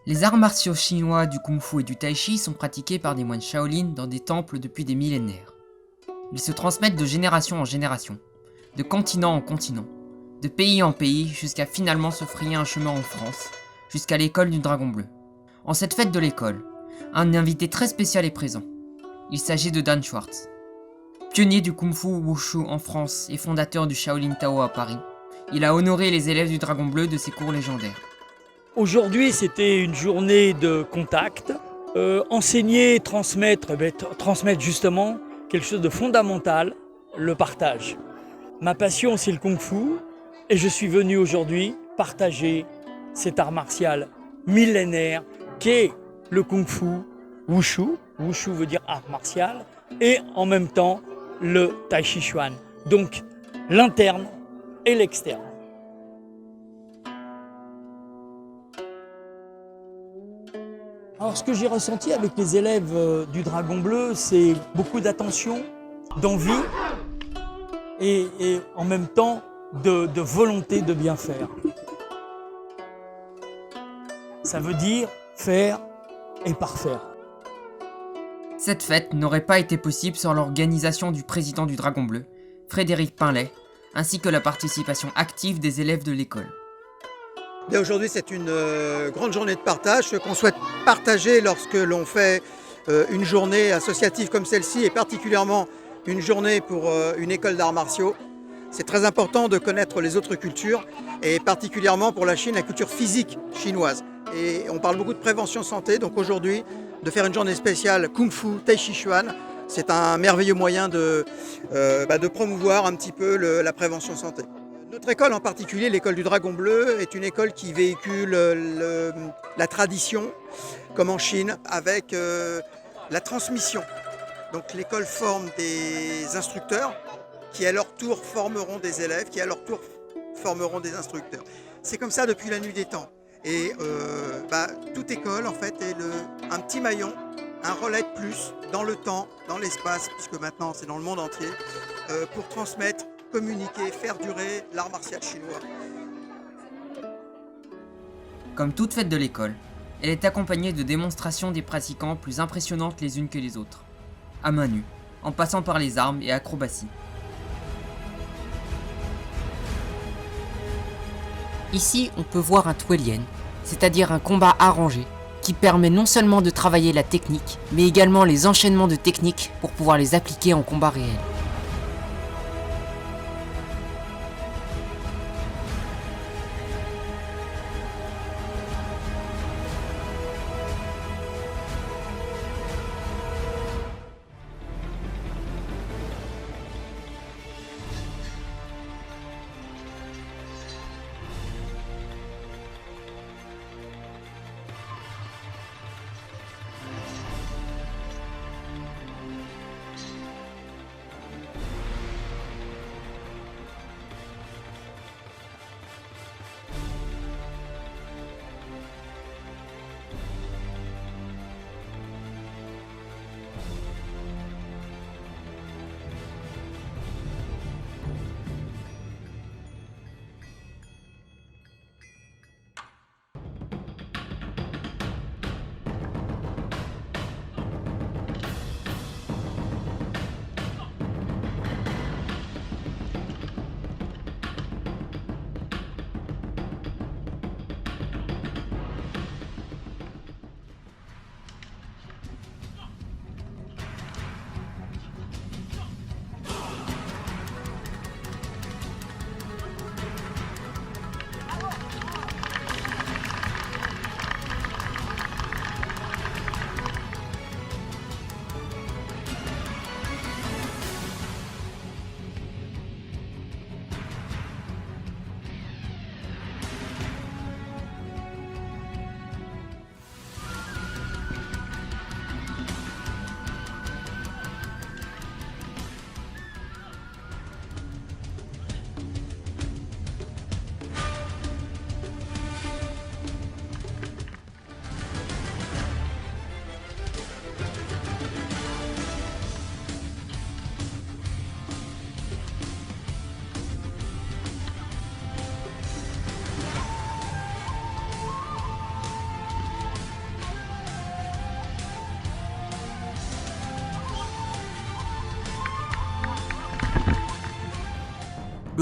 Les arts martiaux chinois du kung-fu et du tai-chi sont pratiqués par des moines Shaolin dans des temples depuis des millénaires. Ils se transmettent de génération en génération, de continent en continent, de pays en pays, jusqu'à finalement se frayer un chemin en France, jusqu'à l'école du Dragon Bleu. En cette fête de l'école, un invité très spécial est présent. Il s'agit de Dan Schwartz. Pionnier du kung-fu wushu en France et fondateur du Shaolin Tao à Paris, il a honoré les élèves du Dragon Bleu de ses cours légendaires. Aujourd'hui, c'était une journée de contact. Enseigner, transmettre, transmettre justement quelque chose de fondamental, le partage. Ma passion, c'est le kung-fu et je suis venu aujourd'hui partager cet art martial millénaire qu'est le kung-fu wushu. Wushu veut dire art martial et en même temps le tai chi chuan. Donc l'interne et l'externe. Alors ce que j'ai ressenti avec les élèves du Dragon Bleu, c'est beaucoup d'attention, d'envie et en même temps de volonté de bien faire. Ça veut dire faire et parfaire. Cette fête n'aurait pas été possible sans l'organisation du président du Dragon Bleu, Frédéric Pinlet, ainsi que la participation active des élèves de l'école. Bien, aujourd'hui, c'est une grande journée de partage. Ce qu'on souhaite partager lorsque l'on fait une journée associative comme celle-ci, et particulièrement une journée pour une école d'arts martiaux, c'est très important de connaître les autres cultures, et particulièrement pour la Chine, la culture physique chinoise. Et on parle beaucoup de prévention santé, donc aujourd'hui, de faire une journée spéciale Kung Fu Tai Chi Chuan, c'est un merveilleux moyen de promouvoir un petit peu la prévention santé. Notre école en particulier, l'école du Dragon Bleu, est une école qui véhicule la tradition, comme en Chine, avec la transmission. Donc l'école forme des instructeurs qui à leur tour formeront des élèves, qui à leur tour formeront des instructeurs. C'est comme ça depuis la nuit des temps. Et toute école en fait est un petit maillon, un relais de plus dans le temps, dans l'espace, puisque maintenant c'est dans le monde entier, pour transmettre, communiquer, faire durer l'art martial chinois. Comme toute fête de l'école, elle est accompagnée de démonstrations des pratiquants plus impressionnantes les unes que les autres, à main nue, en passant par les armes et acrobaties. Ici, on peut voir un Tuelien, c'est-à-dire un combat arrangé, qui permet non seulement de travailler la technique, mais également les enchaînements de techniques pour pouvoir les appliquer en combat réel.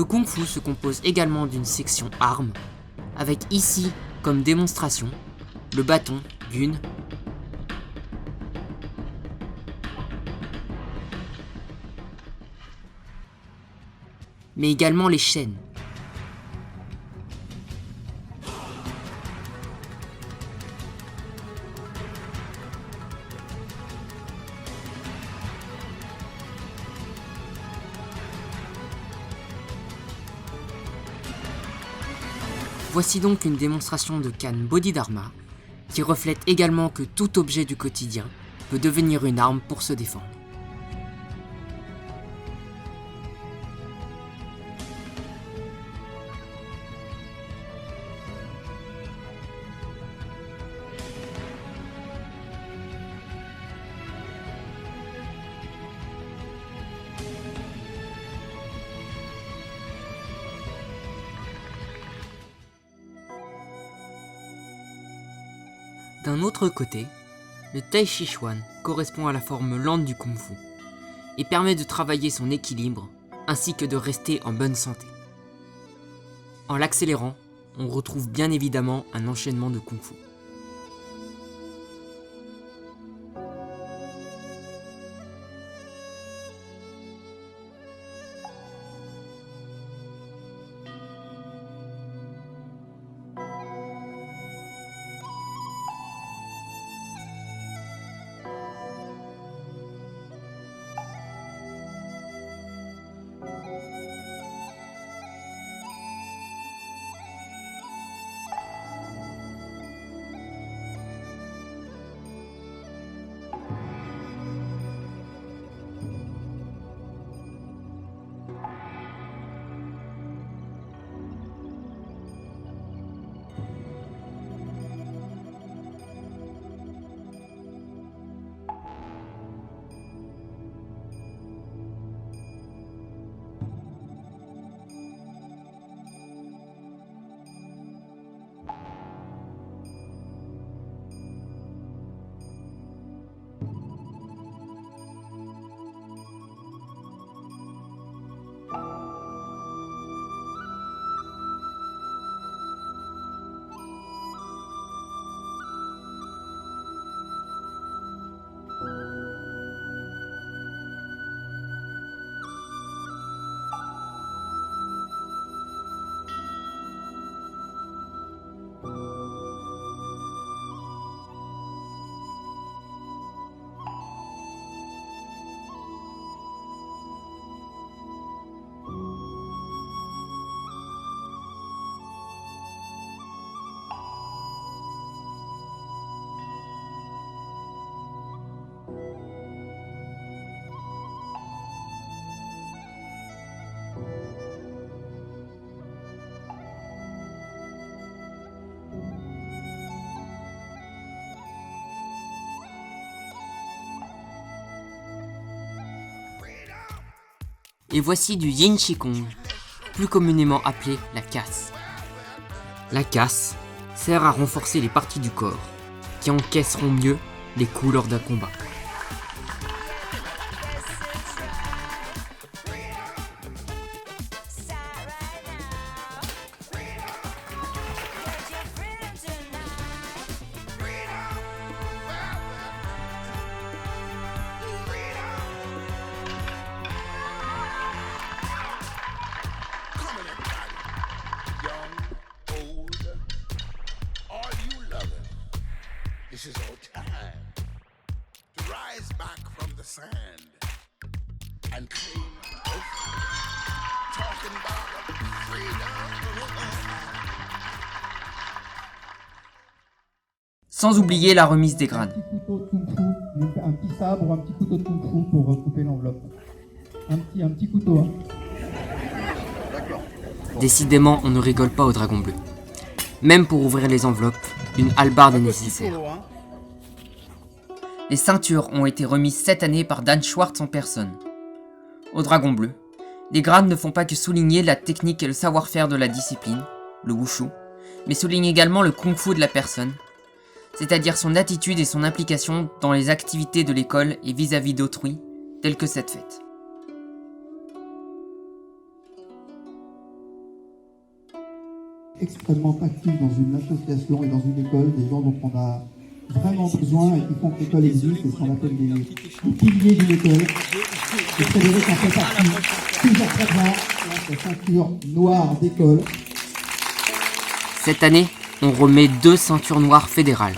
Le Kung Fu se compose également d'une section armes, avec ici, comme démonstration, le bâton, Gun, mais également les chaînes. Voici donc une démonstration de Kan Bodhidharma, qui reflète également que tout objet du quotidien peut devenir une arme pour se défendre. D'un autre côté, le Tai Chi Chuan correspond à la forme lente du Kung Fu et permet de travailler son équilibre ainsi que de rester en bonne santé. En l'accélérant, on retrouve bien évidemment un enchaînement de Kung Fu. Et voici du Yin Chi Kung, plus communément appelé la casse. La casse sert à renforcer les parties du corps, qui encaisseront mieux les coups lors d'un combat. This is our time to rise back from the sand and claim our freedom. Talking about freedom. Sans oublier la remise des grades. Un petit couteau de kung fu, un petit sabre ou un petit couteau de kung fu pour recouper l'enveloppe. Un petit couteau. Hein. Décidément, on ne rigole pas au Dragon Bleu. Même pour ouvrir les enveloppes, une hallebarde est nécessaire. Les ceintures ont été remises cette année par Dan Schwartz en personne. Au Dragon Bleu, les grades ne font pas que souligner la technique et le savoir-faire de la discipline, le wushu, mais soulignent également le kung-fu de la personne, c'est-à-dire son attitude et son implication dans les activités de l'école et vis-à-vis d'autrui, telles que cette fête. extrêmement actifs dans une association et dans une école, des gens dont on a vraiment besoin et qui font que l'école existe, et ce qu'on appelle des piliers d'une école. Et Frédéric en fait partie, toujours présent, sa ceinture noire d'école. Cette année, on remet 2 ceintures noires fédérales.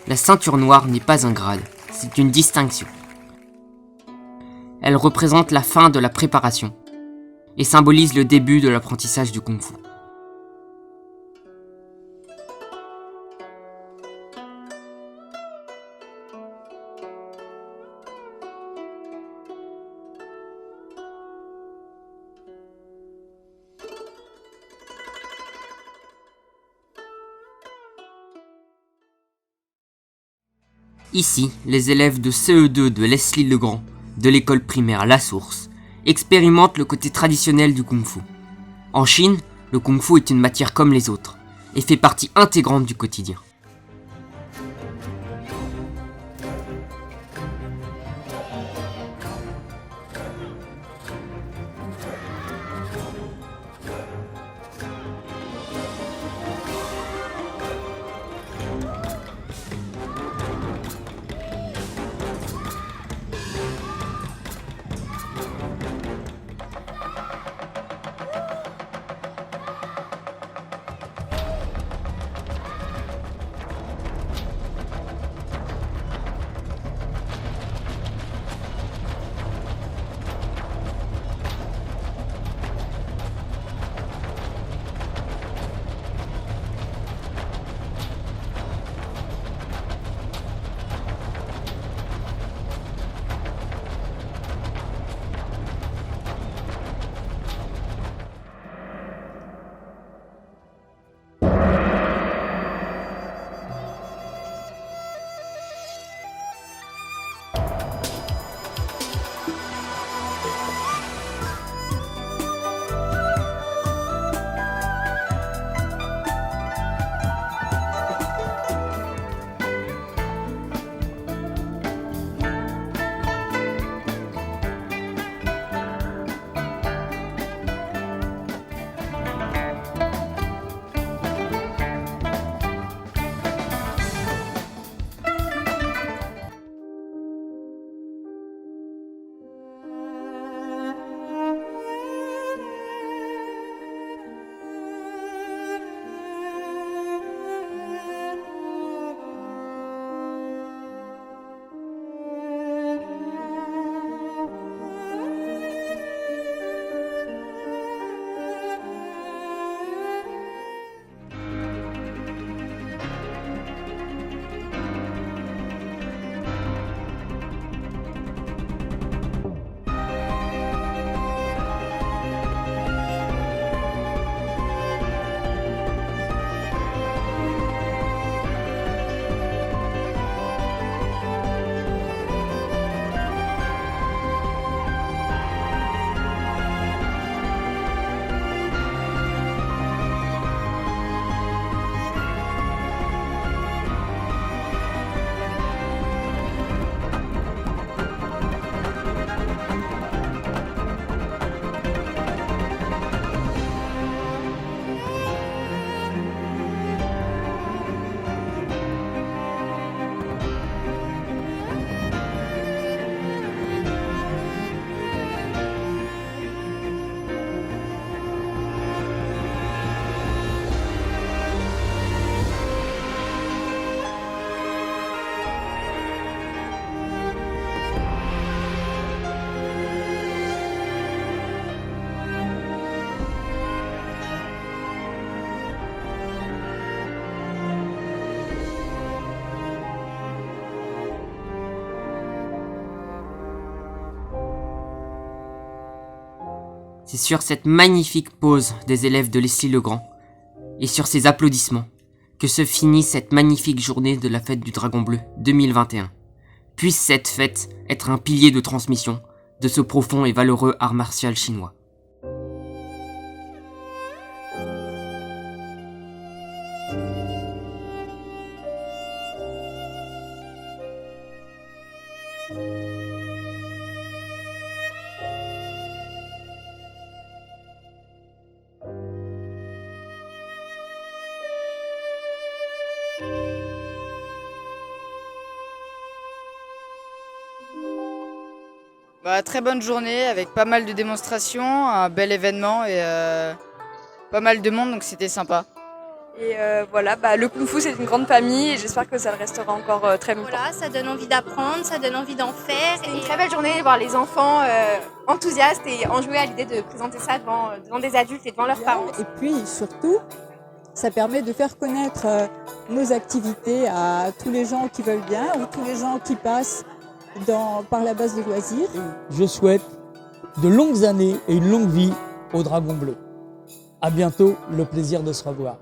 La ceinture noire n'est pas un grade, c'est une distinction. Elle représente la fin de la préparation et symbolise le début de l'apprentissage du Kung-Fu. Ici, les élèves de CE2 de Leslie-le-Grand, de l'école primaire La Source, expérimentent le côté traditionnel du Kung-Fu. En Chine, le Kung-Fu est une matière comme les autres, et fait partie intégrante du quotidien. C'est sur cette magnifique pose des élèves de Leslie-le-Grand et sur ces applaudissements que se finit cette magnifique journée de la fête du Dragon Bleu 2021. Puisse cette fête être un pilier de transmission de ce profond et valeureux art martial chinois. Très bonne journée avec pas mal de démonstrations, un bel événement et pas mal de monde, donc c'était sympa. Et voilà, le Kung Fu c'est une grande famille et j'espère que ça le restera encore très longtemps. Voilà, ça donne envie d'apprendre, ça donne envie d'en faire. C'est une très belle journée, voir les enfants enthousiastes et enjoués à l'idée de présenter ça devant des adultes et devant leurs parents. Et puis surtout, ça permet de faire connaître nos activités à tous les gens qui veulent bien ou tous les gens qui passent par la base de loisirs. Je souhaite de longues années et une longue vie au Dragon Bleu. À bientôt, le plaisir de se revoir.